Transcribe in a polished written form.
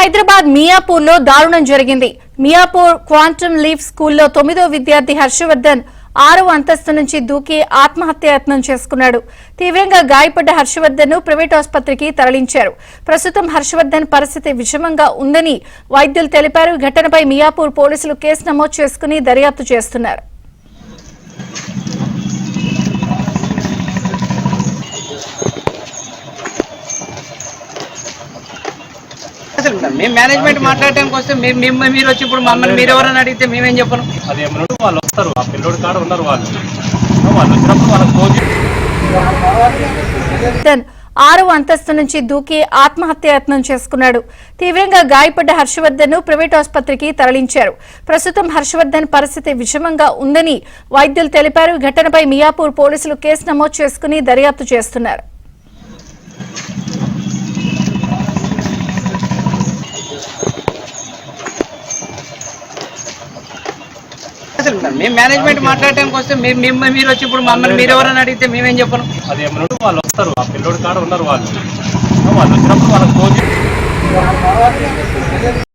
హైదరాబాద్ మియాపూర్ లో దారుణం జరిగింది. మియాపూర్ క్వాంటమ్ లీఫ్ స్కూల్లో 9వ విద్యార్థి హర్షవర్ధన్ 6వ అంతస్తు నుంచి దూకి ఆత్మహత్యాయత్నం చేసుకున్నాడు. తీవ్రంగా గాయపడ్డ హర్షవర్ధన్ ను ప్రైవేట్ ఆసుపత్రికి తరలించారు. ప్రస్తుతం హర్షవర్ధన్ పరిస్థితి విషమంగా ఉందని వైద్యులు తెలిపారు. ఘటనపై మియాపూర్ పోలీసులు కేసు నమోదు చేసుకుని దర్యాప్తు చేస్తున్నారు. మేము మేనేజ్మెంట్ మాట్లాడటానికి వస్తే మీరు వచ్చి ఇప్పుడు మమ్మల్ని మీరు ఎవరైనా అడిగితే మేమేం చెప్పను. అదేమో వాళ్ళు వస్తారు, ఆ పిల్లోడి కాడ ఉన్నారు. వాళ్ళు వచ్చినప్పుడు వాళ్ళకి ఫోన్ 6వ అంతస్తు నుంచి దూకి ఆత్మహత్యాయత్నం చేసుకున్నాడు. తీవ్రంగా గాయపడ్డ హర్షవర్ధన్ ను ప్రైవేట్ ఆసుపత్రికి తరలించారు. ప్రస్తుతం హర్షవర్ధన్ పరిస్థితి విషమంగా ఉందని వైద్యులు తెలిపారు. ఘటనపై మియాపూర్ పోలీసులు కేసు నమోదు చేసుకుని దర్యాప్తు చేస్తున్నారు. మేము మేనేజ్మెంట్ మాట్లాడటానికి వస్తే మీరు వచ్చి ఇప్పుడు మమ్మల్ని మీరు ఎవరైనా అడిగితే మేమేం చెప్పను. అదేమో వాళ్ళు వస్తారు, ఆ పిల్లోడి కాడ ఉన్నారు. వాళ్ళు వచ్చినప్పుడు వాళ్ళకి ఫోన్